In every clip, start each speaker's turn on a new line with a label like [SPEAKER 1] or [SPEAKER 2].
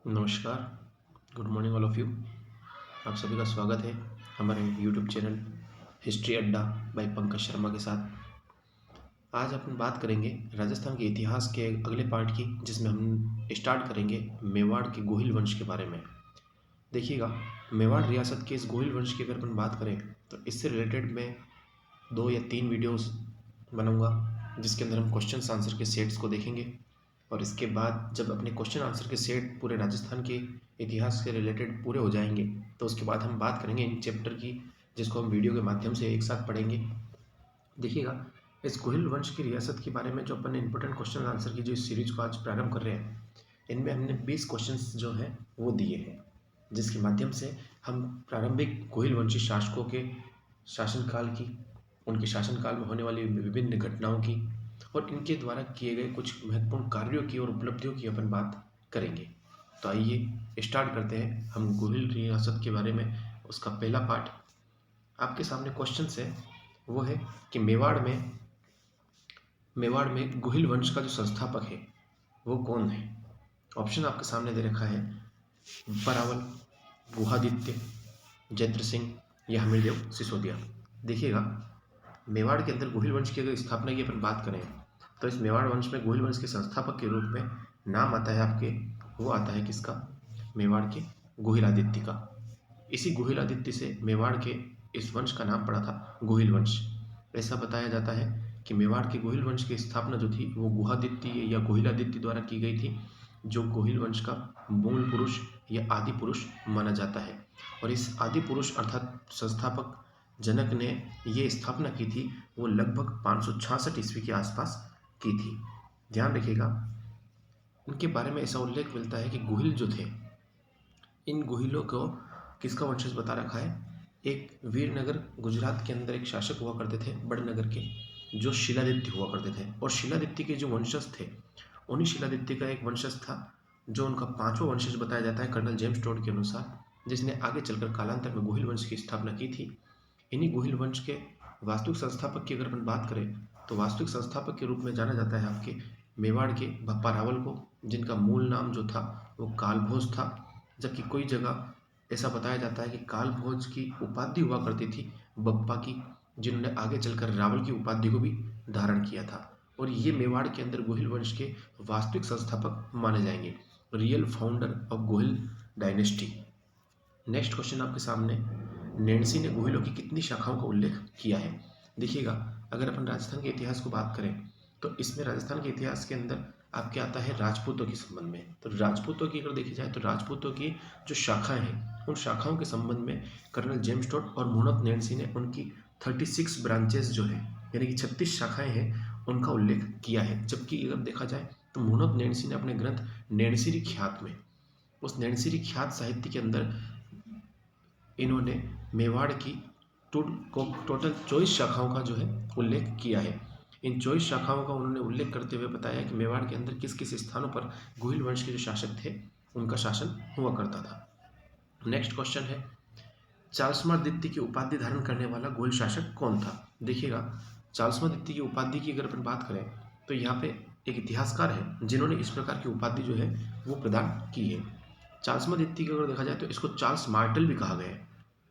[SPEAKER 1] नमस्कार, good morning all of you. आप सभी का स्वागत है हमारे यूट्यूब चैनल हिस्ट्री अड्डा बाय पंकज शर्मा के साथ। आज अपन बात करेंगे राजस्थान के इतिहास के अगले पार्ट की, जिसमें हम स्टार्ट करेंगे मेवाड़ के गोहिल वंश के बारे में। देखिएगा, मेवाड़ रियासत के इस गोहिल वंश की अगर अपन बात करें तो इससे रिलेटेड मैं 2 या 3 वीडियोस बनाऊंगा, जिसके अंदर हम क्वेश्चन आंसर के सेट्स को देखेंगे। और इसके बाद जब अपने क्वेश्चन आंसर के सेट पूरे राजस्थान के इतिहास से रिलेटेड पूरे हो जाएंगे, तो उसके बाद हम बात करेंगे इन चैप्टर की, जिसको हम वीडियो के माध्यम से एक साथ पढ़ेंगे। देखिएगा, इस गोहिल वंश की रियासत के बारे में जो अपन इंपॉर्टेंट क्वेश्चन आंसर की जो इस सीरीज को आज प्रारंभ कर रहे हैं, इनमें हमने 20 क्वेश्चंस जो हैं वो दिए हैं, जिसके माध्यम से हम प्रारंभिक गोहिल वंशी शासकों के शासनकाल की, उनके शासनकाल में होने वाली विभिन्न घटनाओं की और इनके द्वारा किए गए कुछ महत्वपूर्ण कार्यों की और उपलब्धियों की अपन बात करेंगे। तो आइए स्टार्ट करते हैं हम गोहिल रियासत के बारे में। उसका पहला पार्ट आपके सामने क्वेश्चन है, वो है कि मेवाड़ में गोहिल वंश का जो संस्थापक है वो कौन है। ऑप्शन आपके सामने दे रखा है, बप्पारावल, गुहादित्य, जयद्र सिंह या हमीरदेव सिसोदिया। देखिएगा, मेवाड़ के अंदर गोहिल वंश की अगर स्थापना की अपन बात करें तो इस मेवाड़ वंश में गोहिल वंश के संस्थापक के रूप में नाम आता है आपके, वो आता है किसका, मेवाड़ के गोहिलादित्य का। इसी गोहिलादित्य से मेवाड़ के इस वंश का नाम पड़ा था गोहिल वंश। ऐसा बताया जाता है कि मेवाड़ के गोहिल वंश की स्थापना जो थी वो गुहादित्य या गोहिलादित्य द्वारा की गई थी, जो गोहिल वंश का मूल पुरुष या आदि पुरुष माना जाता है। और इस आदि पुरुष अर्थात संस्थापक जनक ने ये स्थापना की थी, वो लगभग 566 ईस्वी के आसपास की थी। ध्यान रखिएगा, उनके बारे में ऐसा उल्लेख मिलता है कि गोहिल जो थे, इन गोहिलों को किसका वंशज बता रखा है, एक वीरनगर गुजरात के अंदर एक शासक हुआ करते थे बड़नगर के, जो शिलादित्य हुआ करते थे। और शिलादित्य के जो वंशज थे, उन्हीं शिलादित्य का एक वंशज था जो उनका 5वां वंशज बताया जाता है कर्नल जेम्स टोड के अनुसार, जिसने आगे चलकर कालांतर में गोहिल वंश की स्थापना की थी। इन्हीं गोहिल वंश के वास्तविक संस्थापक की अगर अपन बात करें तो वास्तविक संस्थापक के रूप में जाना जाता है आपके मेवाड़ के बप्पा रावल को, जिनका मूल नाम जो था वो कालभोज था। जबकि कोई जगह ऐसा बताया जाता है कि कालभोज की उपाधि हुआ करती थी बप्पा की, जिन्होंने आगे चलकर रावल की उपाधि को भी धारण किया था। और ये मेवाड़ के अंदर गोहिल वंश के वास्तविक संस्थापक माने जाएंगे, real founder of Gohil dynasty. Next question आपके सामने, नैन्सी ने गोहिलों की कितनी शाखाओं का उल्लेख किया है। देखिएगा, अगर अपन राजस्थान के इतिहास को बात करें तो इसमें राजस्थान के इतिहास के अंदर आपके आता है राजपूतों के संबंध में। तो राजपूतों की अगर देखी जाए तो राजपूतों की जो शाखाएं हैं, उन शाखाओं के संबंध में कर्नल जेम्स टोड और मुहम्मद नैन्सी ने उनकी 36 ब्रांचेस जो है, यानी कि 36 शाखाएं हैं, उनका उल्लेख किया है। जबकि अगर देखा जाए तो मुहम्मद नैन्सी ने अपने ग्रंथ नैनसिरी ख्यात में, उस नैनसिरी ख्यात साहित्य के अंदर इन्होंने मेवाड़ की टोटल 24 शाखाओं का जो है उल्लेख किया है। इन 24 शाखाओं का उन्होंने उल्लेख करते हुए बताया कि मेवाड़ के अंदर किस किस स्थानों पर गोहिल वंश के जो शासक थे उनका शासन हुआ करता था। नेक्स्ट क्वेश्चन है, चार्ल्समादित्य की उपाधि धारण करने वाला गोहिल शासक कौन था। देखिएगा, चार्ल्समादित्य की उपाधि की अगर अपन बात करें तो यहाँ पे एक इतिहासकार है जिन्होंने इस प्रकार की उपाधि जो है वो प्रदान की है। चार्ल्समादित्य की अगर देखा जाए तो इसको चार्ल्स मार्टल भी कहा गया है,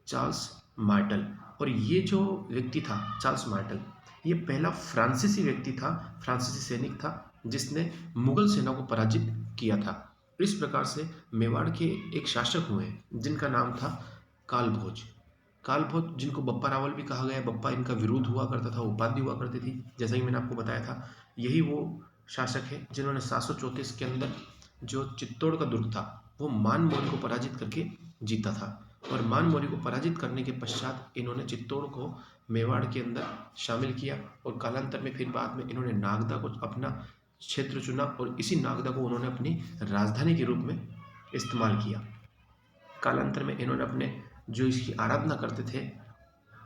[SPEAKER 1] चार्ल्स मार्टल। और ये जो व्यक्ति था चार्ल्स मार्टल, ये पहला फ्रांसीसी व्यक्ति था, फ्रांसीसी सैनिक था जिसने मुगल सेना को पराजित किया था। इस प्रकार से मेवाड़ के एक शासक हुए जिनका नाम था कालभोज। कालभोज जिनको बप्पा रावल भी कहा गया, बप्पा इनका विरोध हुआ करता था, उपाधि हुआ करती थी, जैसा कि मैंने आपको बताया था। यही वो शासक है जिन्होंने 734 के अंदर जो चित्तौड़ का दुर्ग था वो मान मौर्य को पराजित करके जीता था। और मान मौर्य को पराजित करने के पश्चात इन्होंने चित्तौड़ को मेवाड़ के अंदर शामिल किया और कालांतर में फिर बाद में इन्होंने नागदा को अपना क्षेत्र चुना और इसी नागदा को उन्होंने अपनी राजधानी के रूप में इस्तेमाल किया। कालांतर में इन्होंने अपने जो इसकी आराधना करते थे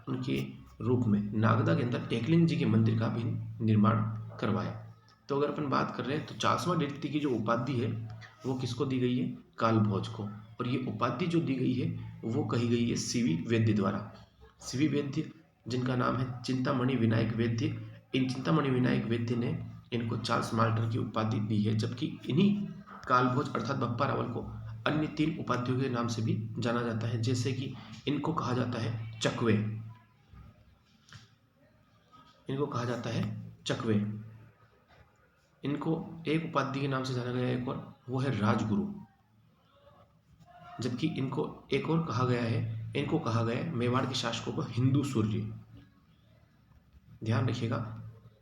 [SPEAKER 1] उनके रूप में नागदा के अंदर एकलिंग जी के मंदिर का भी निर्माण करवाया। तो अगर अपन बात कर रहे हैं तो चार्ल्समादित्य की जो उपाधि है वो किसको दी गई है, कालभोज को। और ये उपाधि जो दी गई है वो कही गई है सीवी वैद्य द्वारा। सीवी वैद्य जिनका नाम है चिंतामणि विनायक वैद्य, इन चिंतामणि विनायक वैद्य ने इनको चार्ल्स मार्टल की उपाधि दी है। जबकि इन्हीं कालभोज अर्थात बप्पा रावल को अन्य 3 उपाधियों के नाम से भी जाना जाता है, जैसे कि इनको कहा जाता है चकवे, इनको कहा जाता है चकवे। इनको एक उपाधि के नाम से जाना गया है एक और, वो है राजगुरु। जबकि इनको एक और कहा गया है, इनको कहा गया है मेवाड़ के शासकों को हिंदू सूर्य। ध्यान रखिएगा,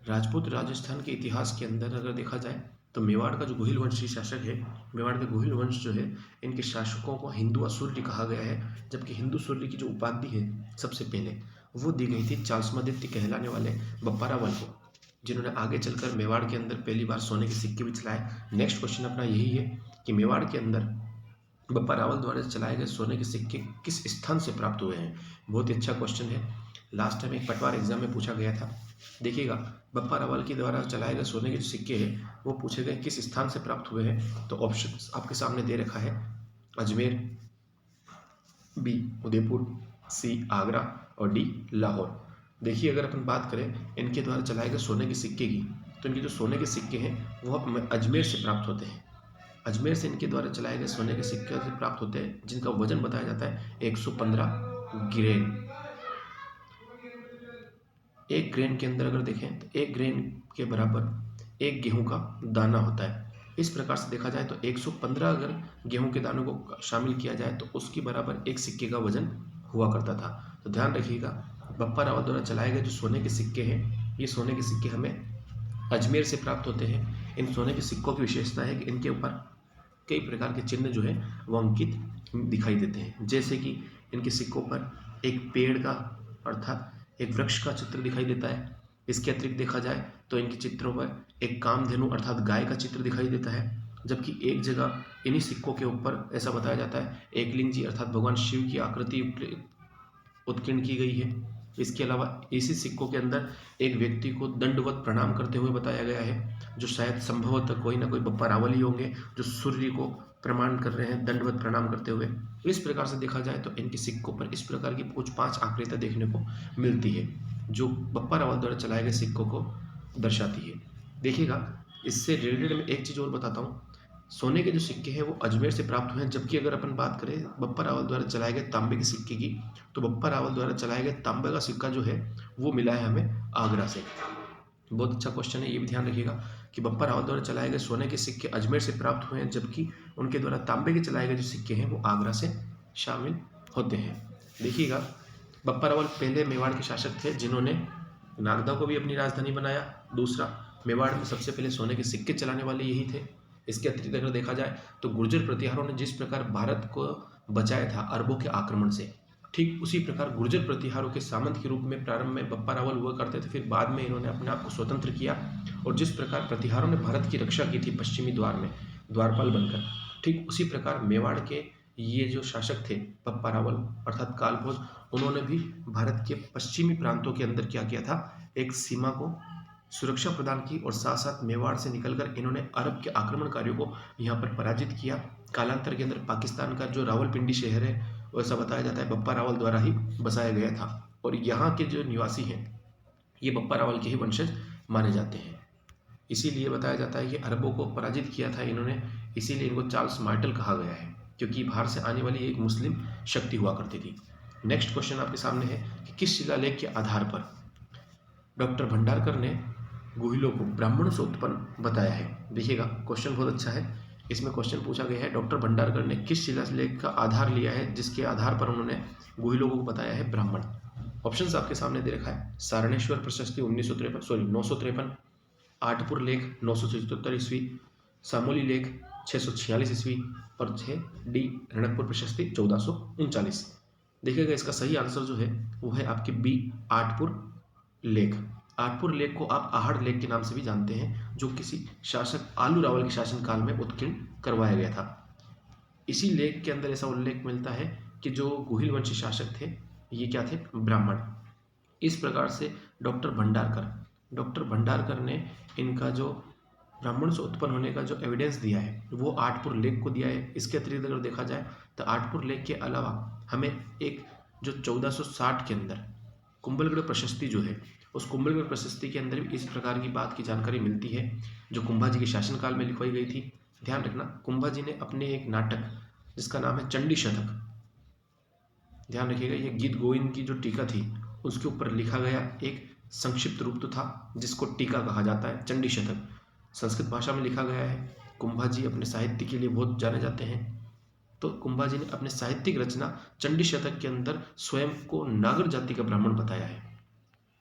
[SPEAKER 1] राजपूत राजस्थान के इतिहास के अंदर अगर देखा जाए तो मेवाड़ का जो गोहिल वंशी शासक है, मेवाड़ के गोहिल वंश जो है, इनके शासकों को हिंदू असूर्य कहा गया है। जबकि हिंदू सूर्य की जो उपाधि है सबसे पहले वो दी गई थी चार्ल्समादित्य कहलाने वाले बप्पा रावल को, जिन्होंने आगे चलकर मेवाड़ के अंदर पहली बार सोने के सिक्के भी चलाए। नेक्स्ट क्वेश्चन अपना यही है कि मेवाड़ के अंदर बप्पा रावल द्वारा चलाए गए सोने के सिक्के किस स्थान से प्राप्त हुए हैं। बहुत ही अच्छा क्वेश्चन है, लास्ट टाइम एक पटवार एग्जाम में पूछा गया था। देखिएगा, बप्पा रावल के द्वारा चलाए गए सोने के जो सिक्के हैं वो पूछे गए किस स्थान से प्राप्त हुए हैं। तो ऑप्शन आपके सामने दे रखा है, अजमेर, बी उदयपुर, सी आगरा और डी लाहौर। देखिए, अगर अपन बात करें इनके द्वारा चलाए गए सोने के सिक्के की, तो इनके जो सोने के सिक्के हैं वो अजमेर से प्राप्त होते हैं। अजमेर से इनके द्वारा चलाए गए सोने के सिक्के से प्राप्त होते हैं, जिनका वजन बताया जाता है 115 ग्रेन। एक ग्रेन के अंदर अगर देखें तो एक ग्रेन के बराबर एक गेहूं का दाना होता है। इस प्रकार से देखा जाए तो 115 अगर गेहूं के दानों को शामिल किया जाए तो उसके बराबर एक सिक्के का वजन हुआ करता था। तो ध्यान रखिएगा, बप्पा रावल द्वारा चलाए गए जो सोने के सिक्के हैं, ये सोने के सिक्के हमें अजमेर से प्राप्त होते हैं। इन सोने के सिक्कों की विशेषता है कि इनके ऊपर कई प्रकार के चिन्ह जो है वो अंकित दिखाई देते हैं, जैसे कि इनके सिक्कों पर एक पेड़ का अर्थात एक वृक्ष का चित्र दिखाई देता है। इसके अतिरिक्त देखा जाए तो इनके चित्रों पर एक कामधेनु अर्थात गाय का चित्र दिखाई देता है। जबकि एक जगह इन्हीं सिक्कों के ऊपर ऐसा बताया जाता है एकलिंग जी अर्थात भगवान शिव की आकृति उत्कीर्ण की गई है। इसके अलावा इसी सिक्कों के अंदर एक व्यक्ति को दंडवत प्रणाम करते हुए बताया गया है, जो शायद संभवतः कोई ना कोई बप्पा रावल ही होंगे, जो सूर्य को प्रमाण कर रहे हैं दंडवत प्रणाम करते हुए। इस प्रकार से देखा जाए तो इनके सिक्कों पर इस प्रकार की कुछ 5 आकृतियां देखने को मिलती है, जो बप्पा रावल द्वारा चलाए गए सिक्कों को दर्शाती है। देखिएगा, इससे रिलेटेड मैं एक चीज़ और बताता हूँ। सोने के जो सिक्के हैं वो अजमेर से प्राप्त हुए हैं, जबकि अगर अपन बात करें बप्पा रावल द्वारा चलाए गए तांबे के सिक्के की, तो बप्पा रावल द्वारा चलाए गए तांबे का सिक्का जो है वो मिला है हमें आगरा से। बहुत अच्छा क्वेश्चन है, ये भी ध्यान रखिएगा कि बप्पा रावल द्वारा चलाए गए सोने के सिक्के अजमेर से प्राप्त हुए हैं, जबकि उनके द्वारा तांबे के चलाए गए जो सिक्के हैं वो आगरा से शामिल होते हैं। देखिएगा, बप्पा रावल पहले मेवाड़ के शासक थे जिन्होंने नागदा को भी अपनी राजधानी बनाया। दूसरा, मेवाड़ में सबसे पहले सोने के सिक्के चलाने वाले यही थे। इसके अतिरिक्त अगर देखा जाए तो गुर्जर प्रतिहारों ने जिस प्रकार भारत को बचाया था अरबों के आक्रमण से, ठीक उसी प्रकार गुर्जर प्रतिहारों के सामंत के रूप में प्रारंभ में बप्पा रावल हुआ करते थे। फिर बाद में इन्होंने अपने आप को स्वतंत्र किया, और जिस प्रकार प्रतिहारों ने भारत की रक्षा की थी पश्चिमी द्वार में द्वारपाल बनकर, ठीक उसी प्रकार मेवाड़ के ये जो शासक थे बप्पा रावल अर्थात कालभोज, उन्होंने भी भारत के पश्चिमी प्रांतों के अंदर क्या किया था, एक सीमा को सुरक्षा प्रदान की, और साथ साथ मेवाड़ से निकलकर इन्होंने अरब के आक्रमणकारियों को यहाँ पर पराजित किया। कालांतर के अंदर पाकिस्तान का जो रावलपिंडी शहर है वो ऐसा बताया जाता है बप्पा रावल द्वारा ही बसाया गया था, और यहाँ के जो निवासी हैं ये बप्पा रावल के ही वंशज माने जाते हैं। इसीलिए बताया जाता है कि अरबों को पराजित किया था इन्होंने, इसीलिए इनको चार्ल्स मार्टेल कहा गया है, क्योंकि बाहर से आने वाली एक मुस्लिम शक्ति हुआ करती थी। नेक्स्ट क्वेश्चन आपके सामने है कि किस शिलालेख के आधार पर डॉक्टर भंडारकर ने गुहिलों को ब्राह्मणों से उत्पन्न बताया है। देखिएगा, क्वेश्चन बहुत अच्छा है। इसमें क्वेश्चन पूछा गया है डॉक्टर भंडारकर ने किस शिलालेख का आधार लिया है जिसके आधार पर उन्होंने गुहिलों को बताया है ब्राह्मण। ऑप्शंस आपके सामने दे रखा है, सारणेश्वर प्रशस्ति 953 आठपुर लेख 977 ईस्वी, सामोली लेख 646 ईस्वी, और 6 डी रणकपुर प्रशस्ति 1439। देखिएगा, इसका सही आंसर जो है वो है आपके बी आठपुर लेख। आठपुर लेख को आप आहड़ लेख के नाम से भी जानते हैं, जो किसी शासक आलू रावल के शासनकाल में उत्कीर्ण करवाया गया था। इसी लेख के अंदर ऐसा उल्लेख मिलता है कि जो गुहिल वंशी शासक थे ये क्या थे, ब्राह्मण। इस प्रकार से डॉक्टर भंडारकर ने इनका जो ब्राह्मण से उत्पन्न होने का जो एविडेंस दिया है वो आठपुर लेख को दिया है। इसके अतिरिक्त अगर देखा जाए तो आठपुर लेख के अलावा हमें एक जो 1460 के अंदर कुंभलगढ़ प्रशस्ति जो है, उस कुंभलगढ़ प्रशस्ति के अंदर भी इस प्रकार की बात की जानकारी मिलती है जो कुंभा जी के शासनकाल में लिखवाई गई थी। ध्यान रखना, कुंभा जी ने अपने एक नाटक जिसका नाम है चंडी शतक। ध्यान रखिएगा, ये गीत गोविंद की जो टीका थी उसके ऊपर लिखा गया एक संक्षिप्त रूप तो था, जिसको टीका कहा जाता है, चंडी शतक। संस्कृत भाषा में लिखा गया है। कुंभा जी अपने साहित्य के लिए बहुत जाने जाते हैं। तो कुंभा जी ने अपने साहित्यिक रचना चंडी शतक के अंदर स्वयं को नागर जाति का ब्राह्मण बताया है।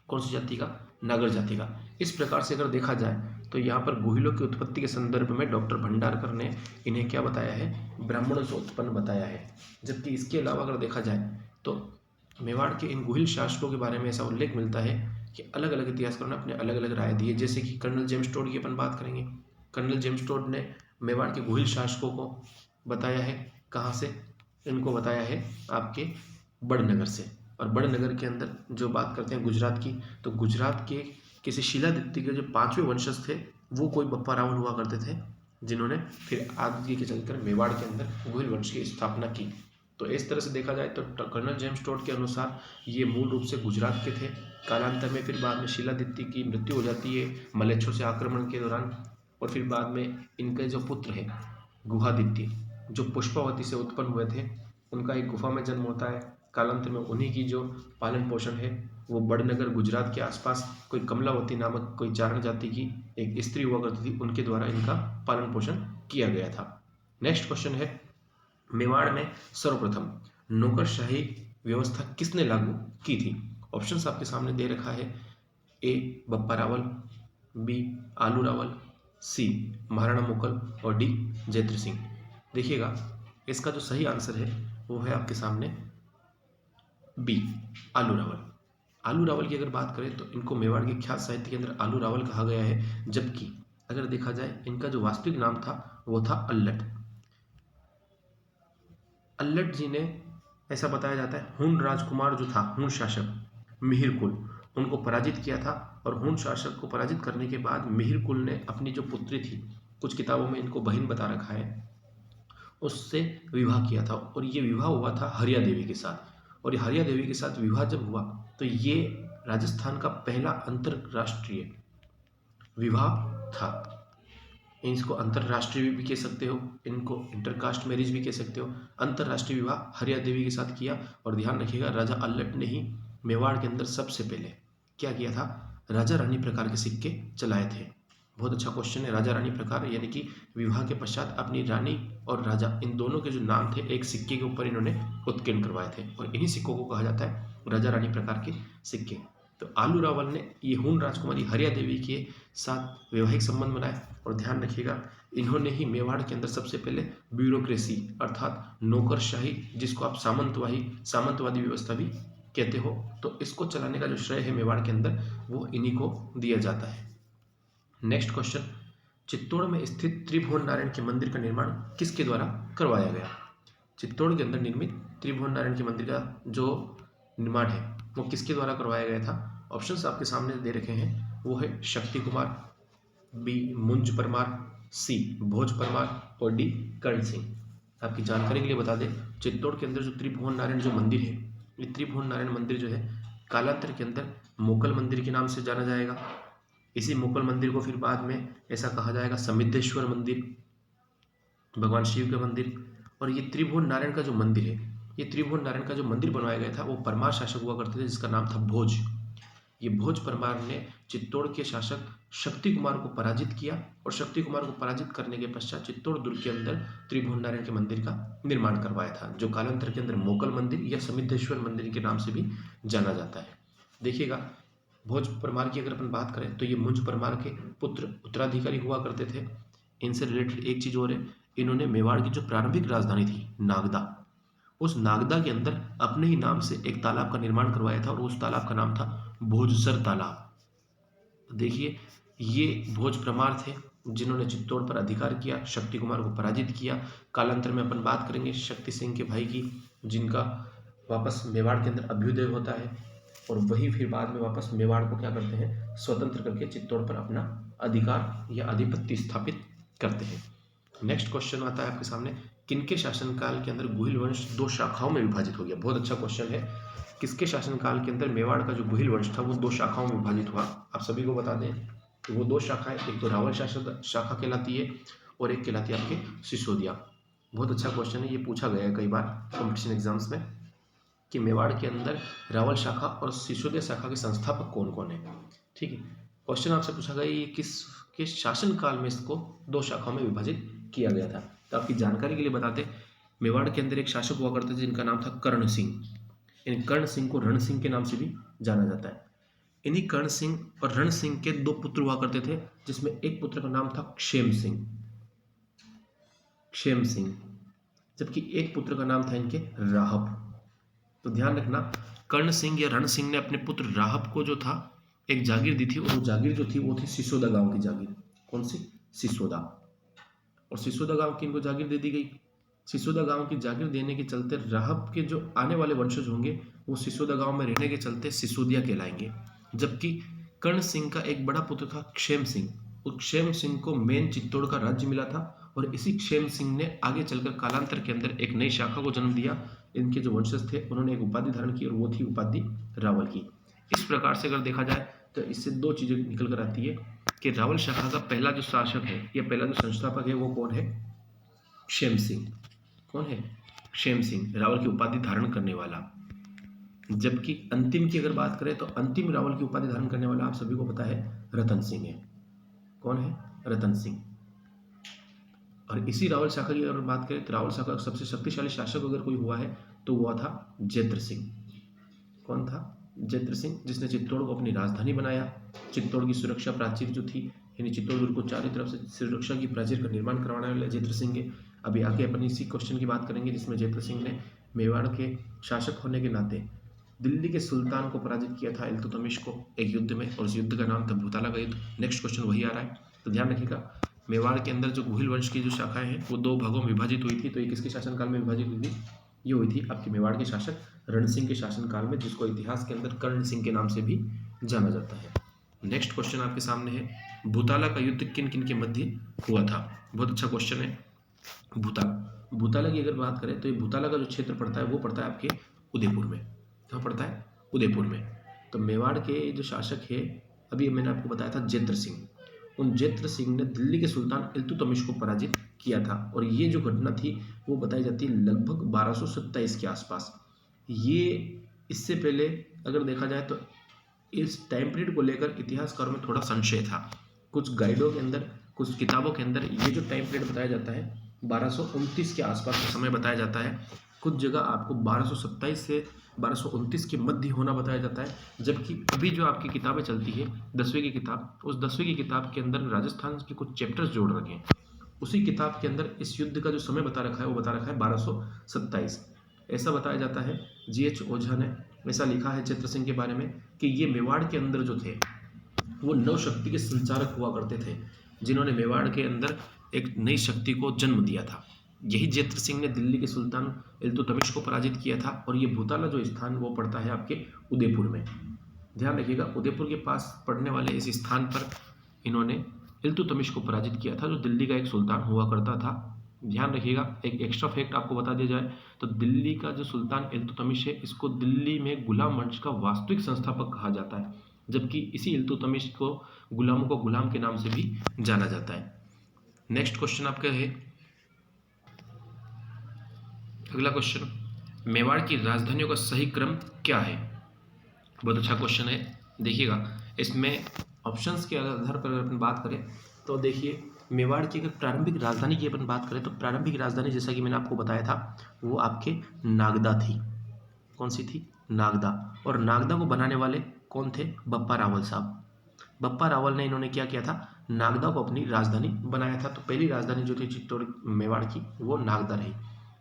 [SPEAKER 1] कौन सी जाति का? नागर जाति का। इस प्रकार से अगर देखा जाए तो यहाँ पर गोहिलों की उत्पत्ति के संदर्भ में डॉक्टर भंडारकर ने इन्हें क्या बताया है? ब्राह्मणों से उत्पन्न बताया है। जबकि इसके अलावा अगर देखा जाए तो मेवाड़ के इन गोहिल शासकों के बारे में ऐसा उल्लेख मिलता है कि अलग अलग इतिहासकारों ने अपने अलग अलग राय दी है। जैसे कि कर्नल जेम्स टोड की अपन बात करेंगे। कर्नल जेम्स टोड ने मेवाड़ के गोहिल शासकों को बताया है, कहाँ से? इनको बताया है आपके बड़नगर से। और बड़नगर के अंदर जो बात करते हैं गुजरात की, तो गुजरात के किसी शिलादित्य के जो 5वें वंशज थे वो कोई बप्पा रावल हुआ करते थे, जिन्होंने फिर आगे के चलकर मेवाड़ के अंदर गोहिल वंश की स्थापना की। तो इस तरह से देखा जाए तो कर्नल जेम्स टोड के अनुसार ये मूल रूप से गुजरात के थे। कालांतर में फिर बाद में शिलादित्य की मृत्यु हो जाती है मलेच्छों से आक्रमण के दौरान। और फिर बाद में इनके जो पुत्र है गुहादित्य, जो पुष्पावती से उत्पन्न हुए थे, उनका एक गुफा में जन्म होता है। कालांतर में उन्हीं की जो पालन पोषण है वो बड़नगर गुजरात के आसपास कोई कमलावती नामक कोई चारण जाति की एक स्त्री हुआ करती थी, उनके द्वारा इनका पालन पोषण किया गया था। नेक्स्ट क्वेश्चन है, मेवाड़ में सर्वप्रथम नौकरशाही व्यवस्था किसने लागू की थी? ऑप्शंस आपके सामने दे रखा है। ए बप्पा रावल, बी आलू रावल, सी महाराणा मुकल और डी जयद्र सिंह। देखिएगा, इसका जो सही आंसर है वो है आपके सामने बी आलू रावल। आलू रावल की अगर बात करें तो इनको मेवाड़ के ख्यात साहित्य के अंदर आलू रावल कहा गया है। जबकि अगर देखा जाए इनका जो वास्तविक नाम था वो था अल्लट। अल्लट जी ने, ऐसा बताया जाता है, हूण राजकुमार जो था, हूण शासक मिहिर कुल, उनको पराजित किया था। और हूण शासक को पराजित करने के बाद मिहिर कुल ने अपनी जो पुत्री थी, कुछ किताबों में इनको बहन बता रखा है, उससे विवाह किया था। और ये विवाह हुआ था हरिया देवी के साथ। और ये हरिया देवी के साथ विवाह जब हुआ तो ये राजस्थान का पहला अंतरराष्ट्रीय विवाह था। इसको अंतरराष्ट्रीय भी कह सकते हो, इनको इंटरकास्ट मैरिज भी कह सकते हो। अंतरराष्ट्रीय विवाह हरिया देवी के साथ किया। और ध्यान रखिएगा, राजा अल्लट ने ही मेवाड़ के अंदर सबसे पहले क्या किया था? राजा रानी प्रकार के सिक्के चलाए थे। बहुत अच्छा क्वेश्चन है। राजा रानी प्रकार यानी कि विवाह के पश्चात अपनी रानी और राजा, इन दोनों के जो नाम थे एक सिक्के के ऊपर इन्होंने उत्कीर्ण करवाए थे। और इन्हीं सिक्कों को कहा जाता है राजा रानी प्रकार के सिक्के। तो आलू रावल ने ये हूण राजकुमारी हरिया देवी के साथ वैवाहिक संबंध बनाए। और ध्यान रखिएगा, इन्होंने ही मेवाड़ के अंदर सबसे पहले ब्यूरोक्रेसी अर्थात नौकरशाही, जिसको आप सामंतवादी व्यवस्था भी कहते हो, तो इसको चलाने का जो श्रेय है मेवाड़ के अंदर वो इन्हीं को दिया जाता है। नेक्स्ट क्वेश्चन, चित्तौड़ में स्थित त्रिभुवन नारायण के मंदिर का निर्माण किसके द्वारा करवाया गया? चित्तौड़ के अंदर निर्मित त्रिभुवन नारायण के मंदिर का जो निर्माण है वो किसके द्वारा करवाया गया था? ऑप्शंस आपके सामने दे रखे हैं। वो है शक्ति कुमार, बी मुंज परमार, सी भोज परमार और डी कर्ण सिंह। आपकी जानकारी के लिए बता दें, चित्तौड़ के अंदर जो त्रिभुवन नारायण जो मंदिर है, ये त्रिभुवन नारायण मंदिर जो है कालांतर के अंदर मोकल मंदिर के नाम से जाना जाएगा। इसी मोकल मंदिर को फिर बाद में ऐसा कहा जाएगा समिद्धेश्वर मंदिर, भगवान शिव का मंदिर। और ये त्रिभुवन नारायण का जो मंदिर है, ये त्रिभुवन नारायण का जो मंदिर बनवाया गया था वो परमार शासक हुआ करते थे, जिसका नाम था भोज। ये भोज परमार ने चित्तौड़ के शासक शक्ति कुमार को पराजित किया। और शक्ति कुमार को पराजित करने के पश्चात चित्तौड़ दुर्ग के अंदर त्रिभुवन नारायण के मंदिर का निर्माण करवाया था, जो कालांतर के अंदर मोकल मंदिर या समिद्धेश्वर मंदिर के नाम से भी जाना जाता है। देखिएगा, भोज परमार की अगर अपन बात करें तो ये मुंज परमार के पुत्र उत्तराधिकारी हुआ करते थे। इनसे रिलेटेड एक चीज और है, इन्होंने मेवाड़ की जो प्रारंभिक राजधानी थी नागदा, उस नागदा के अंदर अपने ही नाम से एक तालाब का निर्माण करवाया था। और उस तालाब का नाम था भोजसर तालाब। देखिए, ये भोज परमार थे जिन्होंने चित्तौड़ पर अधिकार किया, शक्ति कुमार को पराजित किया। कालांतर में अपन बात करेंगे शक्ति सिंह के भाई की, जिनका वापस मेवाड़ के अंदर अभ्युदय होता है। और वही फिर बाद में वापस मेवाड़ को क्या करते हैं? स्वतंत्र करके चित्तौड़ पर अपना अधिकार या आधिपत्य स्थापित करते हैं। नेक्स्ट क्वेश्चन आता है आपके सामने, किनके शासनकाल के अंदर गोहिल वंश दो शाखाओं में विभाजित हो गया? बहुत अच्छा क्वेश्चन है। किसके शासनकाल के अंदर मेवाड़ का जो गोहिल वंश था वो दो शाखाओं में विभाजित हुआ? आप सभी को बता दें कि वो दो शाखाएं, एक तो रावल शाखा कहलाती है और एक कहलाती है आपके सिसोदिया। बहुत अच्छा क्वेश्चन है, ये पूछा गया है कई बार कॉम्पिटिशन एग्जाम्स में कि मेवाड़ के अंदर रावल शाखा और सिसोदिया शाखा के संस्थापक कौन कौन है। ठीक है, क्वेश्चन आपसे पूछा गया ये किस शासन काल में इसको दो शाखाओं में विभाजित किया गया था। तो आपकी जानकारी के लिए बताते, मेवाड़ के अंदर एक शासक हुआ करते थे जिनका नाम था कर्ण सिंह। इन कर्ण सिंह को रण सिंह के नाम से भी जाना जाता है। इन्हीं कर्ण सिंह और रण सिंह के दो पुत्र हुआ करते थे, जिसमें एक पुत्र का नाम था क्षेम सिंह, क्षेम सिंह, जबकि एक पुत्र का नाम था इनके राहब। तो ध्यान रखना, कर्ण सिंह या रण सिंह ने अपने पुत्र राहब को जो था एक जागीर दी थी, और वो जागीर जो थी वो थी सिसोदा गांव की जागीर। कौन सी? सिसोदा। और सिसोदा गांव की इनको जागीर दे दी गई। सिसोदा गांव की जागीर देने के चलते राहब के जो आने वाले वंशज होंगे वो सिसोदा गांव में रहने के चलते सिसोदिया कहलाएंगे। जबकि कर्ण सिंह का एक बड़ा पुत्र था क्षेम सिंह, उस क्षेम सिंह को मेन चित्तौड़ का राज्य मिला था, और इसी क्षेम सिंह ने आगे चलकर कालांतर के अंदर एक नई शाखा को जन्म दिया। इनके जो वंशज थे उन्होंने एक उपाधि धारण की और वो थी उपाधि रावल की। इस प्रकार से अगर देखा जाए तो इससे दो चीजें निकल कर आती है कि रावल शाखा का पहला जो शासक है या पहला जो संस्थापक है वो कौन है? क्षेम सिंह। कौन है? क्षेम सिंह, रावल की उपाधि धारण करने वाला। जबकि अंतिम की अगर बात करें तो अंतिम रावल की उपाधि धारण करने वाला आप सभी को पता है रतन सिंह है। कौन है? रतन सिंह। और इसी रावल शाखा की अगर बात करें तो रावल शाखा का सबसे शक्तिशाली शासक अगर कोई हुआ है तो हुआ था जैत्र सिंह। कौन था? जैत्र सिंह, जिसने चित्तौड़ को अपनी राजधानी बनाया। चित्तौड़ की सुरक्षा प्राचीर जो थी, यानी चित्तौड़ दुर्ग को चारों तरफ से सुरक्षा की प्राचीर का निर्माण करवाने वाले जैत्र सिंह है। अभी आगे अपन इसी क्वेश्चन की बात करेंगे जिसमें जैत्र सिंह ने मेवाड़ के शासक होने के नाते दिल्ली के सुल्तान को पराजित किया था इल्तुतमिश को एक युद्ध में, और उस युद्ध का नाम था भूताला का युद्ध। नेक्स्ट क्वेश्चन वही आ रहा है, तो ध्यान रखिएगा। मेवाड़ के अंदर जो गुहिल वंश की जो शाखाएं हैं वो दो भागों में विभाजित हुई थी। तो ये किसके शासनकाल में विभाजित हुई थी? ये हुई थी आपके मेवाड़ के शासक रण सिंह के शासनकाल में, जिसको इतिहास के अंदर कर्ण सिंह के नाम से भी जाना जाता है। नेक्स्ट क्वेश्चन आपके सामने है, भूताला का युद्ध किन किन के मध्य हुआ था? बहुत अच्छा क्वेश्चन है। भूताला की अगर बात करें तो ये भूताला का जो क्षेत्र पड़ता है वो पड़ता है आपके उदयपुर में। कहाँ पड़ता है? उदयपुर में। तो मेवाड़ के जो शासक है, अभी मैंने आपको बताया था जैत्र सिंह, उन जैत्र सिंह ने दिल्ली के सुल्तान इल्तुतमिश को पराजित किया था। और ये जो घटना थी वो बताई जाती है लगभग 1227 के आसपास। ये इससे पहले अगर देखा जाए तो इस टाइम पीरियड को लेकर इतिहासकारों में थोड़ा संशय था। कुछ गाइडों के अंदर, कुछ किताबों के अंदर ये जो टाइम पीरियड बताया जाता है 1229 के आसपास का समय बताया जाता है। कुछ जगह आपको 1227 से 1229 के मध्य होना बताया जाता है। जबकि अभी जो आपकी किताबें चलती है 10वीं की किताब, उस 10वीं की किताब के अंदर राजस्थान के कुछ चैप्टर्स जोड़ रखे हैं। उसी किताब के अंदर इस युद्ध का जो समय बता रखा है वो बता रखा है 1227। ऐसा बताया जाता है, GH ओझा ने ऐसा लिखा है जैत्र सिंह के बारे में कि ये मेवाड़ के अंदर जो थे वो नव शक्ति के संचारक हुआ करते थे, जिन्होंने मेवाड़ के अंदर एक नई शक्ति को जन्म दिया था। यही जैत्र सिंह ने दिल्ली के सुल्तान इल्तुतमिश को पराजित किया था। और ये भूताला जो स्थान वो पड़ता है आपके उदयपुर में। ध्यान रखिएगा, उदयपुर के पास पड़ने वाले इस स्थान पर इन्होंने इल्तुतमिश को पराजित किया था, जो दिल्ली का एक सुल्तान हुआ करता था। ध्यान रखिएगा, एक एक्स्ट्रा फैक्ट आपको बता दिया जाए तो दिल्ली का जो सुल्तान इल्तुतमिश है, इसको दिल्ली में गुलाम वंश का वास्तविक संस्थापक कहा जाता है। जबकि इसी इल्तुतमिश को गुलामों को गुलाम के नाम से भी जाना जाता है। नेक्स्ट क्वेश्चन आपका है, अगला क्वेश्चन, मेवाड़ की राजधानियों का सही क्रम क्या है? बहुत अच्छा क्वेश्चन है। देखिएगा, इसमें ऑप्शंस के आधार पर अपन बात करें तो देखिए, मेवाड़ की अगर प्रारंभिक राजधानी की अपन बात करें तो प्रारंभिक राजधानी जैसा कि मैंने आपको बताया था वो आपके नागदा थी। कौन सी थी? नागदा। और नागदा को बनाने वाले कौन थे? बप्पा रावल साहब। बप्पा रावल ने इन्होंने क्या किया था? नागदा को अपनी राजधानी बनाया था। तो पहली राजधानी जो थी चित्तौड़ मेवाड़ की वो नागदा रही।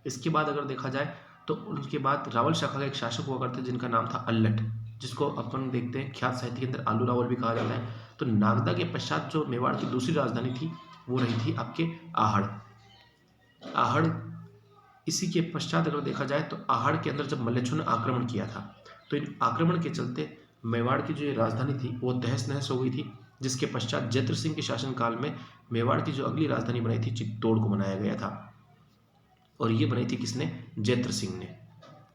[SPEAKER 1] इसके बाद अगर देखा जाए तो उनके बाद रावल शाखा का एक शासक हुआ करते जिनका नाम था अल्लट, जिसको अपन देखते हैं ख्यात साहित्य के अंदर आलू रावल भी कहा जाता है। तो नागदा के पश्चात जो मेवाड़ की दूसरी राजधानी थी वो रही थी आपके आहड़। आहड़ इसी के पश्चात अगर देखा जाए तो आहड़ के अंदर जब मल्लेच्छों ने आक्रमण किया था तो इन आक्रमण के चलते मेवाड़ की जो ये राजधानी थी वो तहस नहस हो गई थी। जिसके पश्चात जैत्र सिंह के शासनकाल में मेवाड़ की जो अगली राजधानी बनाई थी चित्तौड़ को बनाया गया था। और ये बनाई थी किसने? जैत्र सिंह ने।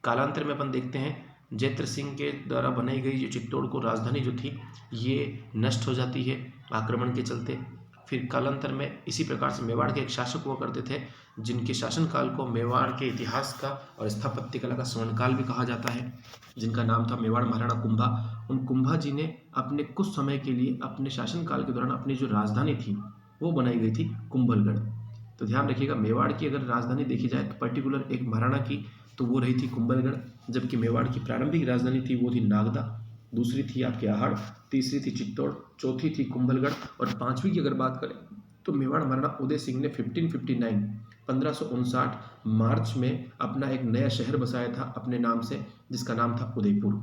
[SPEAKER 1] कालांतर में अपन देखते हैं जैत्र सिंह के द्वारा बनाई गई ये चित्तौड़ को राजधानी जो थी ये नष्ट हो जाती है आक्रमण के चलते। फिर कालांतर में इसी प्रकार से मेवाड़ के एक शासक हुआ करते थे जिनके शासनकाल को मेवाड़ के इतिहास का और स्थापत्य कला का स्वर्णकाल भी कहा जाता है, जिनका नाम था मेवाड़ महाराणा कुंभा। उन कुंभा जी ने अपने कुछ समय के लिए अपने शासनकाल के दौरान अपनी जो राजधानी थी वो बनाई गई थी कुंभलगढ़। तो ध्यान रखिएगा, मेवाड़ की अगर राजधानी देखी जाए तो पर्टिकुलर एक महाराणा की तो वो रही थी कुंभलगढ़, जबकि मेवाड़ की प्रारंभिक राजधानी थी वो थी नागदा, दूसरी थी आपकी आहड़, तीसरी थी चित्तौड़, चौथी थी कुंभलगढ़ और पांचवी की अगर बात करें तो मेवाड़ महाराणा उदय सिंह ने 1559 मार्च में अपना एक नया शहर बसाया था अपने नाम से, जिसका नाम था उदयपुर।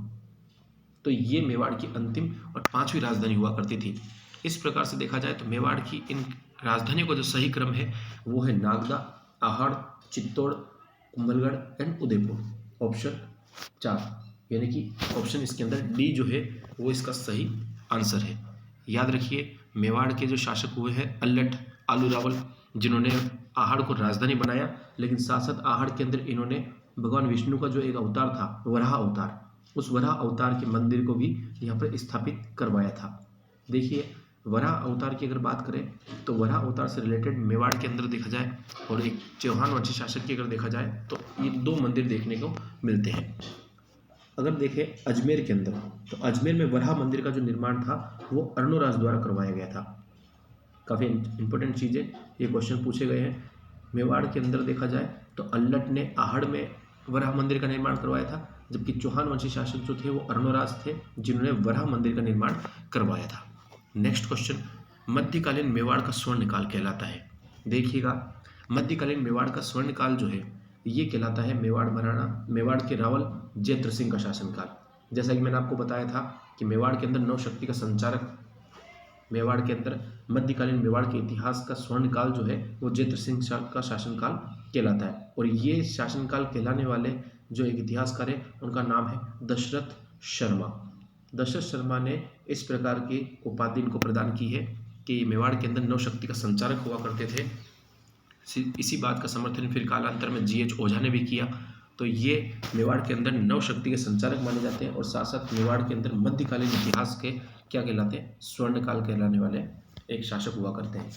[SPEAKER 1] तो ये मेवाड़ की अंतिम और पांचवी राजधानी हुआ करती थी। इस प्रकार से देखा जाए तो मेवाड़ की इन राजधानियों का जो सही क्रम है वो है नागदा, आहड़, चित्तौड़, कुंभलगढ़ एंड उदयपुर। ऑप्शन 4 यानी कि ऑप्शन इसके अंदर डी जो है वो इसका सही आंसर है। याद रखिए, मेवाड़ के जो शासक हुए हैं अल्लट आलूरावल, जिन्होंने आहड़ को राजधानी बनाया, लेकिन साथ साथ आहड़ के अंदर इन्होंने भगवान विष्णु का जो एक अवतार था वराह अवतार, उस वराह अवतार के मंदिर को भी यहाँ पर स्थापित करवाया था। देखिए, वराह अवतार की अगर बात करें तो वराह अवतार से रिलेटेड मेवाड़ के अंदर देखा जाए और एक चौहान वंशी शासक की अगर देखा जाए तो ये दो मंदिर देखने को मिलते हैं। अगर देखें अजमेर के अंदर तो अजमेर में वराह मंदिर का जो निर्माण था वो अर्णोराज द्वारा करवाया गया था। काफ़ी इंपॉर्टेंट चीज़ें ये क्वेश्चन पूछे गए हैं। मेवाड़ के अंदर देखा जाए तो अल्लट ने आहड़ में वराह मंदिर का निर्माण करवाया था, जबकि चौहान वंशी शासक जो थे वो अर्णोराज थे जिन्होंने वराह मंदिर का निर्माण करवाया था। नेक्स्ट क्वेश्चन, मध्यकालीन मेवाड़ का स्वर्णकाल कहलाता है। देखिएगा, मध्यकालीन मेवाड़ का स्वर्णकाल जो है ये कहलाता है मेवाड़ के रावल जयद्रथ सिंह का शासनकाल। जैसा कि मैंने आपको बताया था कि मेवाड़ के अंदर नवशक्ति का संचारक, मेवाड़ के अंदर मध्यकालीन मेवाड़ के इतिहास का स्वर्णकाल जो है वो जयद्रथ सिंह का शासनकाल कहलाता है। और ये शासनकाल कहलाने वाले जो एक इतिहासकार है उनका नाम है दशरथ शर्मा। दशरथ शर्मा ने इस प्रकार की उपाधि इनको प्रदान की है कि मेवाड़ के अंदर नवशक्ति का संचारक हुआ करते थे। इसी बात का समर्थन फिर कालांतर में जी.एच. ओझा ने भी किया। तो ये मेवाड़ के अंदर नवशक्ति के संचारक माने जाते हैं और साथ साथ मेवाड़ के अंदर मध्यकालीन इतिहास के क्या कहलाते हैं, स्वर्णकाल कहलाने वाले एक शासक हुआ करते हैं।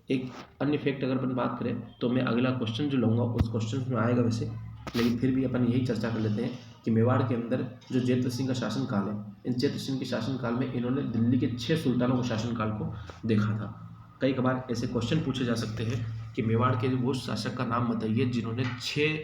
[SPEAKER 1] एक अन्य फैक्ट अगर अपन बात करें तो मैं अगला क्वेश्चन जो लूँगा उस क्वेश्चन में आएगा वैसे, लेकिन फिर भी अपन यही चर्चा कर लेते हैं कि मेवाड़ के अंदर जो जयद्रथ सिंह का शासनकाल है, इन जयद्रथ सिंह के शासनकाल में इन्होंने दिल्ली के 6 सुल्तानों के शासनकाल को देखा था। कई कबार ऐसे क्वेश्चन पूछे जा सकते हैं कि मेवाड़ के वो शासक का नाम बताइए जिन्होंने 6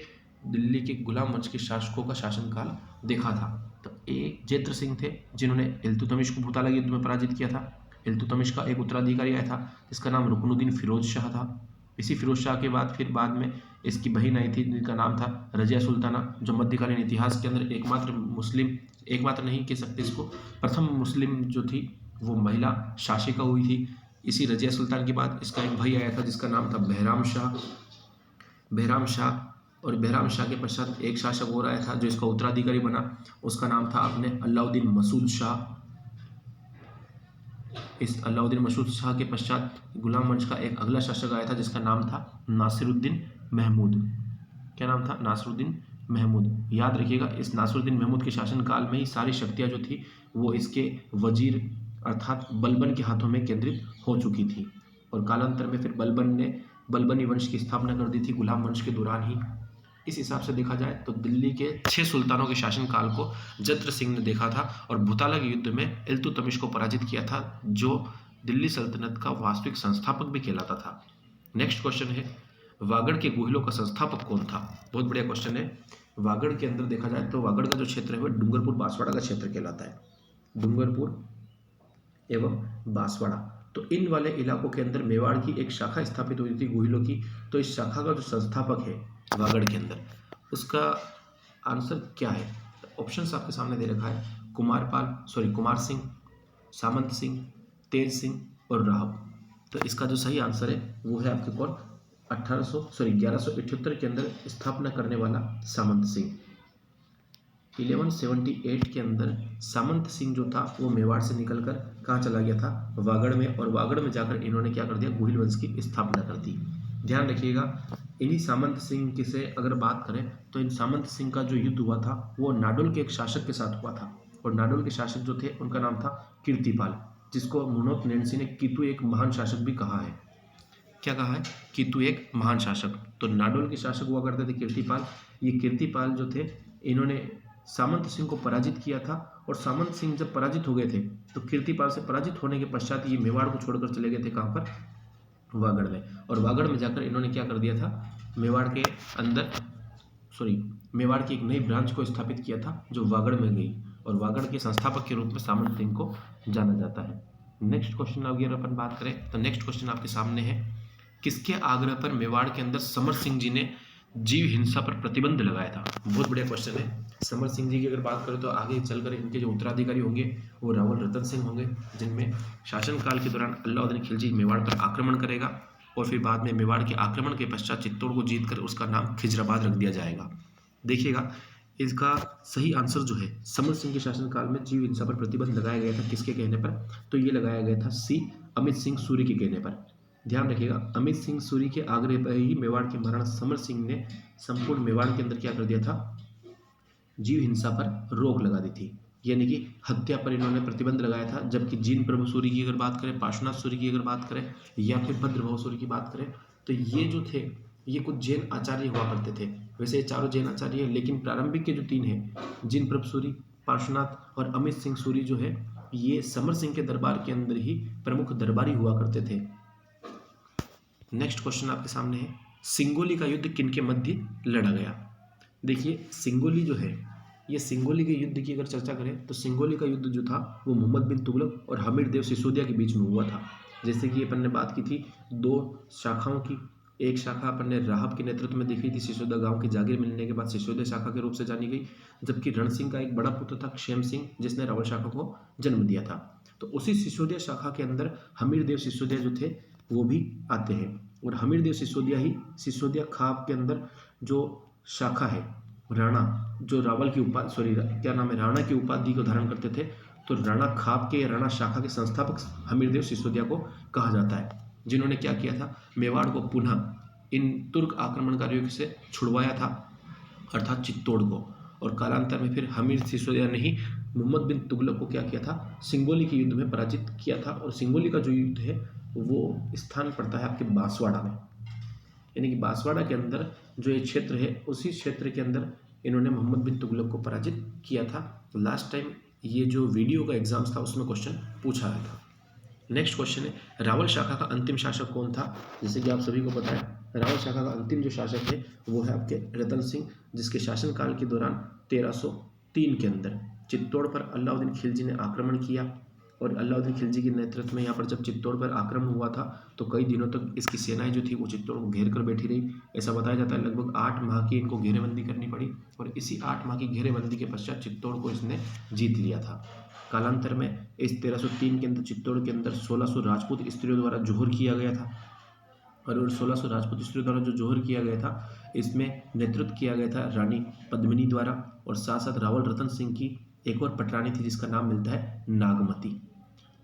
[SPEAKER 1] दिल्ली के गुलाम वंश के शासकों का शासनकाल देखा था। तो एक जयद्रथ सिंह थे जिन्होंने इल्तुतमिश को भूताला युद्ध में पराजित किया था। इल्तुतमिश का एक उत्तराधिकारी आया था जिसका नाम रुकनुद्दीन फिरोज शाह था। इसी फिरोज शाह के बाद में इसकी बहन आई थी जिनका नाम था रजिया सुल्ताना, जो मध्यकालीन इतिहास के अंदर एकमात्र नहीं कह सकते इसको, प्रथम मुस्लिम जो थी वो महिला शासिका हुई थी। इसी रजिया सुल्तान के बाद इसका एक भाई आया था जिसका नाम था बहराम शाह। और बहराम शाह के पश्चात एक शासक और आया था जो इसका उत्तराधिकारी बना, उसका नाम था अपने अलाउद्दीन मसूद शाह। इस अलाउद्दीन मसूद शाह के पश्चात गुलाम वंश का एक अगला शासक आया था जिसका नाम था नासिरुद्दीन महमूद। क्या नाम था? नासिरुद्दीन महमूद। याद रखिएगा, इस नासिरुद्दीन महमूद के शासनकाल में ही सारी शक्तियाँ जो थी वो इसके वजीर अर्थात बलबन के हाथों में केंद्रित हो चुकी थी। और कालांतर में फिर बलबन ने बलबनी वंश की स्थापना कर दी थी गुलाम वंश के दौरान ही। इस हिसाब से देखा जाए तो दिल्ली के 6 सुल्तानों के शासनकाल को जयद्रथ सिंह ने देखा था और भूताला के युद्ध में इल्तुतमिश को पराजित किया था, जो दिल्ली सल्तनत का वास्तविक संस्थापक भी कहलाता था। नेक्स्ट क्वेश्चन है, वागड़ के गुहिलों का संस्थापक कौन था? बहुत बढ़िया क्वेश्चन है। वागड़ के अंदर देखा जाए तो वागड़ का जो क्षेत्र है वह डूंगरपुर बांसवाड़ा का क्षेत्र कहलाता है। डूंगरपुर एवं बांसवाड़ा, तो इन वाले इलाकों के अंदर मेवाड़ की एक शाखा स्थापित हुई थी गुहिलों की। तो इस शाखा का जो संस्थापक है वागड़ के अंदर, उसका आंसर क्या है? ऑप्शंस आपके सामने दे रखा है, कुमार सिंह, सामंत सिंह, तेज सिंह और राव। तो इसका जो सही आंसर है वो है आपके कौन? 1178 के अंदर स्थापना करने वाला सामंत सिंह। 1178 के अंदर सामंत सिंह जो था वो मेवाड़ से निकलकर कहाँ चला गया था? वागड़ में। और वागड़ में जाकर इन्होंने क्या कर दिया? गुहिल वंश की स्थापना कर दी। ध्यान रखिएगा, इन्हीं सामंत सिंह से अगर बात करें तो इन सामंत सिंह का जो युद्ध हुआ था वो नाडोल के एक शासक के साथ हुआ था। और नाडोल के शासक जो थे उनका नाम था कीर्तिपाल। जिसको मुनोत नेन्सी ने कीतु एक महान शासक भी कहा है। क्या कहा है? कीतु एक महान शासक। तो नाडोल के शासक हुआ करते थे कीर्तिपाल। ये कीर्तिपाल जो थे इन्होंने सामंत सिंह को पराजित किया था, और सामंत सिंह जब पराजित हो गए थे तो कीर्तिपाल से पराजित होने के पश्चात ये मेवाड़ को छोड़कर चले गए थे। कहाँ पर? वागड़ में। और वागड़ में जाकर इन्होंने क्या कर दिया था, मेवाड़ के अंदर मेवाड़ की एक नई ब्रांच को स्थापित किया था जो वागड़ में गई, और वागड़ के संस्थापक के रूप में सामंत सिंह को जाना जाता है। नेक्स्ट क्वेश्चन अगर अपन बात करें तो नेक्स्ट क्वेश्चन आपके सामने है, किसके आग्रह पर मेवाड़ के अंदर समर सिंह जी ने जीव हिंसा पर प्रतिबंध लगाया था? बहुत बढ़िया क्वेश्चन है। समर सिंह जी की अगर बात करें तो आगे चलकर इनके जो उत्तराधिकारी होंगे वो रावल रतन सिंह होंगे, जिनमें शासनकाल के दौरान अलाउद्दीन खिलजी मेवाड़ पर आक्रमण करेगा, और फिर बाद में मेवाड़ के आक्रमण के पश्चात चित्तौड़ को जीतकर उसका नाम खिजराबाद रख दिया जाएगा। देखिएगा, इसका सही आंसर जो है, समर सिंह के शासनकाल में जीव हिंसा पर प्रतिबंध लगाया गया था। किसके कहने पर? तो ये लगाया गया था सी अमित सिंह सूरी के कहने पर। ध्यान रखिएगा, अमित सिंह सूरी के आग्रह पर ही मेवाड़ के महाराणा समर सिंह ने संपूर्ण मेवाड़ के अंदर क्या कर दिया था, जीव हिंसा पर रोक लगा दी थी, यानी कि हत्या पर इन्होंने प्रतिबंध लगाया था। जबकि जीन प्रभु सूरी की अगर बात करें, पार्श्वनाथ सूरी की अगर बात करें, या फिर भद्रभाव सूरी की बात करें, तो ये जो थे ये कुछ जैन आचार्य हुआ करते थे। वैसे ये चारों जैन आचार्य हैं, लेकिन प्रारंभिक के जो तीन हैं, जिन प्रभु सूरी, पार्श्वनाथ और अमित सिंह सूरी जो है, ये समर सिंह के दरबार के अंदर ही प्रमुख दरबारी हुआ करते थे। नेक्स्ट क्वेश्चन आपके सामने है, सिंगोली का युद्ध किनके मध्य लड़ा गया? देखिए, सिंगोली जो है, ये सिंगोली के युद्ध की अगर चर्चा करें तो सिंगोली का युद्ध जो था वो मोहम्मद बिन तुगलक और हमीर देव सिसोदिया के बीच में हुआ था। जैसे कि अपन ने बात की थी दो शाखाओं की, एक शाखा अपन ने राहब के नेतृत्व में देखी थी, सिसोदिया गांव की जागीर मिलने के बाद सिसोदिया शाखा के रूप से जानी गई। जबकि रण सिंह का एक बड़ा पुत्र था क्षेम सिंह, जिसने रावल शाखा को जन्म दिया था। तो उसी सिसोदिया शाखा के अंदर हमीर देव सिसोदिया जो थे वो भी आते हैं, और हमीर देव सिसोदिया ही सिसोदिया खाब के अंदर जो शाखा है राणा, जो रावल की राणा की उपाधि को धारण करते थे, तो राणा खाब के, राणा शाखा के संस्थापक हमीर देव सिसोदिया को कहा जाता है, जिन्होंने क्या किया था, मेवाड़ को पुनः इन तुर्क आक्रमणकारियों से छुड़वाया था, अर्थात चित्तौड़ को। और कालांतर में फिर हमीर सिसोदिया ने ही मोहम्मद बिन तुगलक को क्या किया था, सिंगोली के युद्ध में पराजित किया था। और सिंगोली का जो युद्ध है वो स्थान पड़ता है आपके बांसवाड़ा में, यानी कि बांसवाड़ा के अंदर जो ये क्षेत्र है, उसी क्षेत्र के अंदर इन्होंने मोहम्मद बिन तुगलक को पराजित किया था। लास्ट टाइम ये जो वीडियो का एग्जाम्स था उसमें क्वेश्चन पूछा गया था। नेक्स्ट क्वेश्चन है, रावल शाखा का अंतिम शासक कौन था? जैसे कि आप सभी को पता है, रावल शाखा का अंतिम जो शासक है वो है आपके रतन सिंह, जिसके शासनकाल के दौरान 1303 के अंदर चित्तौड़ पर अलाउद्दीन खिलजी ने आक्रमण किया। और अलाउद्दीन खिलजी के नेतृत्व में यहाँ पर जब चित्तौड़ पर आक्रमण हुआ था तो कई दिनों तक इसकी सेनाएं जो थी वो चित्तौड़ को घेर कर बैठी रही। ऐसा बताया जाता है लगभग 8 माह की इनको घेरेबंदी करनी पड़ी, और इसी 8 माह की घेरेबंदी के पश्चात चित्तौड़ को इसने जीत लिया था। कालांतर में इस 1303 के अंदर चित्तौड़ के अंदर 1600 राजपूत स्त्रियों द्वारा जोहर किया गया था, और 1600 राजपूत स्त्रियों द्वारा जो जोहर किया गया था इसमें नेतृत्व किया गया था रानी पद्मिनी द्वारा, और साथ साथ रावल रतन सिंह की एक और पटरानी थी जिसका नाम मिलता है नागमती।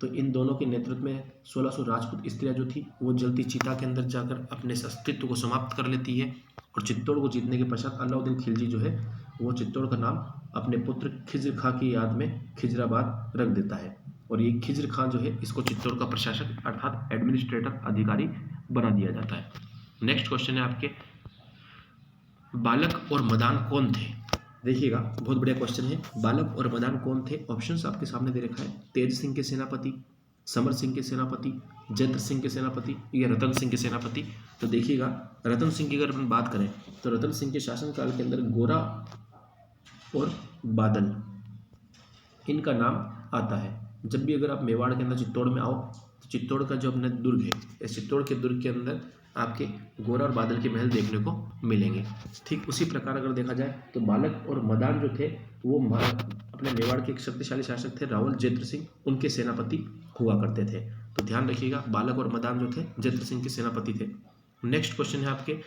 [SPEAKER 1] तो इन दोनों के नेतृत्व में 1600 राजपूत स्त्रियां जो थी वो जलती चिता के अंदर जाकर अपने अस्तित्व को समाप्त कर लेती है, और चित्तौड़ को जीतने के पश्चात अलाउद्दीन खिलजी जो है वो चित्तौड़ का नाम अपने पुत्र खिज्र खां की याद में खिजराबाद रख देता है, और ये खिज्र खां जो है इसको चित्तौड़ का प्रशासक अर्थात एडमिनिस्ट्रेटर अधिकारी बना दिया जाता है। नेक्स्ट क्वेश्चन है आपके, बालक और मदान कौन थे? देखिएगा, बहुत बढ़िया क्वेश्चन है। बालक और मदान कौन थे? ऑप्शंस आपके सामने दे रखा है, तेज सिंह के सेनापति, समर सिंह के सेनापति, जैत्र सिंह के सेनापति, या रतन सिंह के सेनापति। तो देखिएगा, रतन सिंह की अगर अपन बात करें तो रतन सिंह के शासनकाल के अंदर गोरा और बादल इनका नाम आता है। जब भी अगर आप मेवाड़ के अंदर चित्तौड़ में आओ तो चित्तौड़ का जो अपना दुर्ग है, इस चित्तौड़ के दुर्ग के अंदर आपके गोरा और बादल के महल देखने को मिलेंगे। ठीक उसी प्रकार अगर देखा जाए तो बालक और मदान जो थे वो अपने मेवाड़ के एक शक्तिशाली शासक थे रावल जैत्र सिंह, उनके सेनापति हुआ करते थे। तो ध्यान रखिएगा, बालक और मदान जो थे जैत्र सिंह के सेनापति थे। नेक्स्ट क्वेश्चन है आपके,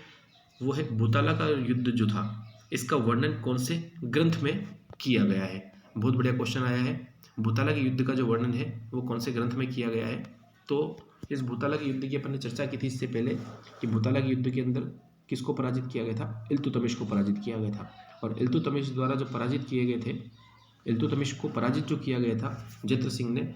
[SPEAKER 1] वो है भूताला का युद्ध जो था इसका वर्णन कौन से ग्रंथ में किया गया है? बहुत बढ़िया क्वेश्चन आया है। भूताला के युद्ध का जो वर्णन है वो कौन से ग्रंथ में किया गया है? तो इस भूताला के युद्ध की अपन ने चर्चा की थी इससे पहले कि भूताला के युद्ध के अंदर किसको पराजित किया गया था? इल्तुतमिश को पराजित किया गया था। और इल्तुतमिश द्वारा जो पराजित किए गए थे, इल्तुतमिश को पराजित जो किया गया था जैत्र सिंह ने,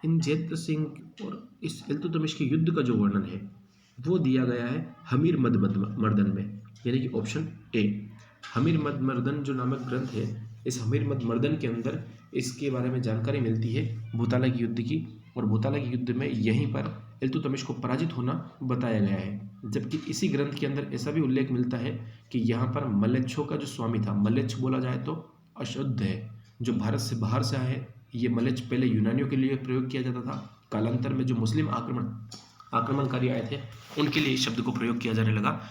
[SPEAKER 1] इन जैत्र सिंह और इस इल्तुतमिश के युद्ध का जो वर्णन है वो दिया गया है हमीर मद मर्दन में, यानी कि ऑप्शन ए। हमीर मद मर्दन जो नामक ग्रंथ है, इस हमीर मद मर्दन के अंदर इसके बारे में जानकारी मिलती है भूताला के युद्ध की, और भूताला के युद्ध में यहीं पर इल्तुतमिश को पराजित होना बताया गया है। जबकि इसी ग्रंथ के अंदर ऐसा भी उल्लेख मिलता है कि यहाँ पर मलेच्छों का जो स्वामी था, मलेच्छ बोला जाए तो अशुद्ध है, जो भारत से बाहर से आए, ये मलेच्छ पहले यूनानियों के लिए प्रयोग किया जाता था, कालांतर में जो मुस्लिम आक्रमणकारी आए थे उनके लिए इस शब्द को प्रयोग किया जाने लगा।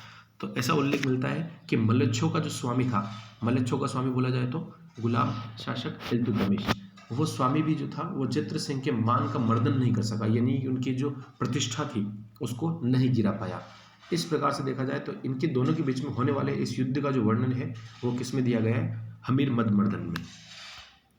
[SPEAKER 1] तो ऐसा उल्लेख मिलता है कि मलेच्छों का जो स्वामी था, मलेच्छों का स्वामी बोला जाए तो गुलाम शासक इल्तुतमिश, वो स्वामी भी जो था वो जैत्र सिंह के मान का मर्दन नहीं कर सका, यानी उनकी जो प्रतिष्ठा थी उसको नहीं गिरा पाया। इस प्रकार से देखा जाए तो इनके दोनों के बीच में होने वाले इस युद्ध का जो वर्णन है वो किसमें दिया गया है, हमीर मद मर्दन में।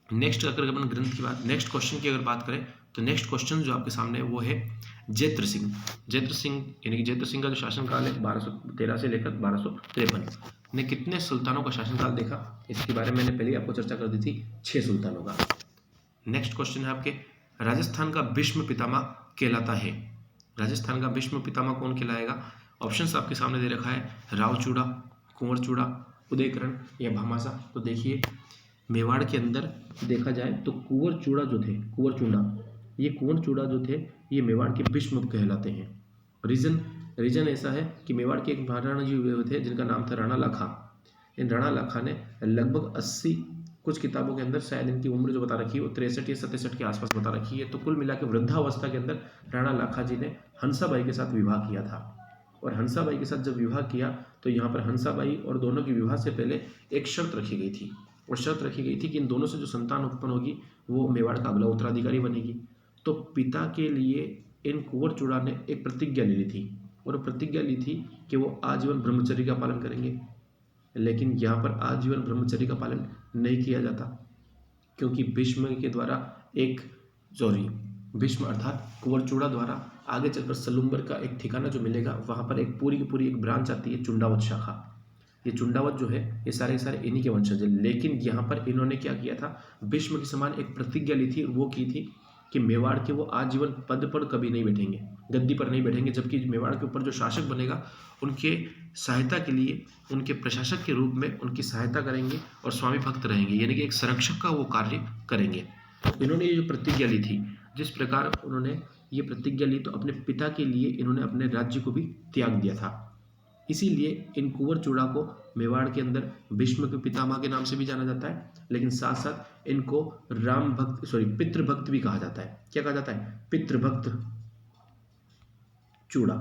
[SPEAKER 1] नेक्स्ट अगर अपन ग्रंथ की बात, नेक्स्ट क्वेश्चन की अगर बात करें तो नेक्स्ट क्वेश्चन जो आपके सामने है वो है जैत्र सिंह। जैत्र सिंह यानी कि जैत्र सिंह का जो शासनकाल है 1213 से लेकर 1253 ने कितने सुल्तानों का शासनकाल देखा, इसके बारे में मैंने पहले आपको चर्चा कर दी थी, 6 सुल्तानों का। नेक्स्ट क्वेश्चन है आपके, राजस्थान का भीष्म पितामह कहलाता है। राजस्थान का भीष्म पितामह कौन कहलाएगा? ऑप्शंस आपके सामने दे रखा है, रावचूड़ा, कुंवरचूड़ा, उदयकरण या भामासा। तो देखिए मेवाड़ के अंदर देखा जाए तो कुंवरचूड़ा जो थे, कुंवरचूड़ा जो थे ये मेवाड़ के भीष्म कहलाते हैं। रीजन ऐसा है कि मेवाड़ के एक महाराणा जी हुए थे जिनका नाम था राणा लाखा। इन राणा लाखा ने लगभग 80, कुछ किताबों के अंदर शायद इनकी उम्र जो बता रखी है वो 63 या 67 के आसपास बता रखी है। तो कुल मिला के वृद्धावस्था के अंदर राणा लाखा जी ने हंसाबाई के साथ विवाह किया था, और हंसाबाई के साथ जब विवाह किया तो यहाँ पर हंसाबाई और दोनों के विवाह से पहले एक शर्त रखी गई थी, और शर्त रखी गई थी कि इन दोनों से जो संतान उत्पन्न होगी वो मेवाड़ का अगला उत्तराधिकारी बनेगी। तो पिता के लिए इन कुंवरचूड़ा ने एक प्रतिज्ञा ले ली थी, और प्रतिज्ञा ली थी कि वो आजीवन ब्रह्मचर्य का पालन करेंगे। लेकिन यहाँ पर आजीवन ब्रह्मचर्य का पालन नहीं किया जाता, क्योंकि भीष्म के द्वारा भीष्म अर्थात कुंवरचूड़ा द्वारा आगे चलकर सलुम्बर का एक ठिकाना जो मिलेगा वहाँ पर एक पूरी की पूरी एक ब्रांच आती है, चुंडावत शाखा। ये चुंडावत जो है ये सारे के सारे इन्हीं के वंशज है। लेकिन यहाँ पर इन्होंने क्या किया था, भीष्म के समान एक प्रतिज्ञा ली थी, वो की थी कि मेवाड़ के वो आजीवन पद पर कभी नहीं बैठेंगे, गद्दी पर नहीं बैठेंगे, जबकि मेवाड़ के ऊपर जो शासक बनेगा उनके सहायता के लिए, उनके प्रशासक के रूप में उनकी सहायता करेंगे और स्वामी भक्त रहेंगे, यानी कि एक संरक्षक का वो कार्य करेंगे। तो इन्होंने ये जो प्रतिज्ञा ली थी, जिस प्रकार उन्होंने ये प्रतिज्ञा ली तो अपने पिता के लिए इन्होंने अपने राज्य को भी त्याग दिया था। इसीलिए इन कुंवरचूड़ा को मेवाड़ के अंदर भीष्म के पितामह के नाम से भी जाना जाता है, लेकिन साथ साथ इनको पितृभक्त भी कहा जाता है। क्या कहा जाता है? पितृभक्त चूड़ा।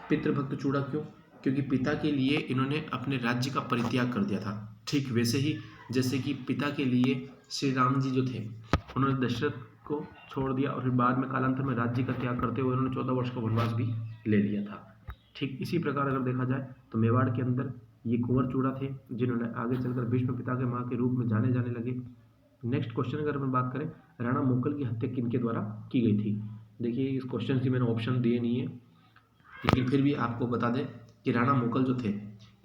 [SPEAKER 1] पितृभक्त चूड़ा क्यों? क्योंकि पिता के लिए इन्होंने अपने राज्य का परित्याग कर दिया था। ठीक वैसे ही जैसे कि पिता के लिए श्री राम जी जो थे उन्होंने दशरथ को छोड़ दिया, और फिर बाद में कालांतर में राज्य का त्याग करते हुए उन्होंने 14 वर्ष का वनवास भी ले लिया था। ठीक इसी प्रकार अगर देखा जाए तो मेवाड़ के अंदर ये कुंवरचूड़ा थे जिन्होंने आगे चलकर भीष्म पिता के माँ के रूप में जाने लगे। नेक्स्ट क्वेश्चन अगर हम बात करें, राणा मोकल की हत्या किनके द्वारा की गई थी? देखिए इस क्वेश्चन की मैंने ऑप्शन दिए नहीं है, लेकिन फिर भी आपको बता दें कि राणा मोकल जो थे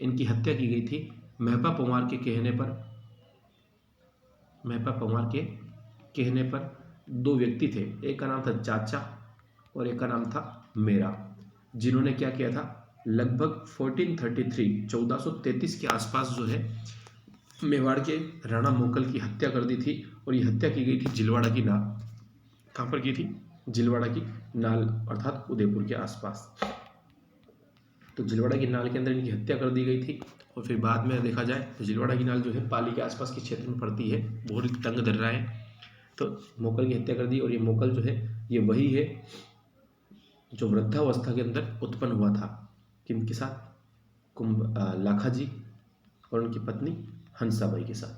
[SPEAKER 1] इनकी हत्या की गई थी मेहपा पंवार के कहने पर। दो व्यक्ति थे, एक का नाम था चाचा और एक का नाम था मेरा, जिन्होंने क्या किया था, लगभग 1433 के आसपास जो है मेवाड़ के राणा मोकल की हत्या कर दी थी। और ये हत्या की गई थी जिलवाड़ा की नाल। कहाँ पर की थी? जिलवाड़ा की नाल अर्थात उदयपुर के आसपास। तो जिलवाड़ा की नाल के अंदर इनकी हत्या कर दी गई थी। और फिर बाद में देखा जाए तो जिलवाड़ा की नाल जो है पाली के आसपास के क्षेत्र में पड़ती है, बहुत तंग दर्रा है। तो मोकल की हत्या कर दी, और ये मोकल जो है ये वही है जो वृद्धावस्था के अंदर उत्पन्न हुआ था। किनके साथ? लाखा जी और उनकी पत्नी हंसाबाई के साथ।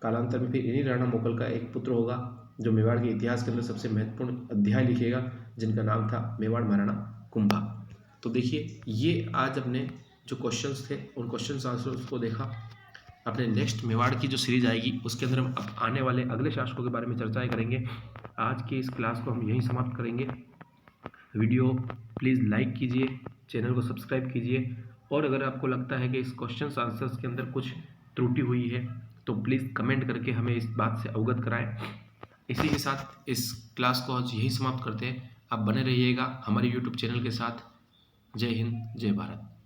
[SPEAKER 1] कालांतर में फिर इन्हीं राणा मोकल का एक पुत्र होगा जो मेवाड़ के इतिहास के अंदर सबसे महत्वपूर्ण अध्याय लिखेगा, जिनका नाम था मेवाड़ महाराणा कुंभा। तो देखिए ये आज अपने जो क्वेश्चंस थे उन क्वेश्चंस आंसर्स को देखा। अपने नेक्स्ट मेवाड़ की जो सीरीज आएगी उसके अंदर हम आने वाले अगले शासकों के बारे में चर्चाएं करेंगे। आज के इस क्लास को हम यहीं समाप्त करेंगे। वीडियो प्लीज़ लाइक कीजिए, चैनल को सब्सक्राइब कीजिए, और अगर आपको लगता है कि इस क्वेश्चंस आंसर्स के अंदर कुछ त्रुटि हुई है तो प्लीज़ कमेंट करके हमें इस बात से अवगत कराएं। इसी के साथ इस क्लास को आज यही समाप्त करते हैं। आप बने रहिएगा हमारे यूट्यूब चैनल के साथ। जय हिंद, जय भारत।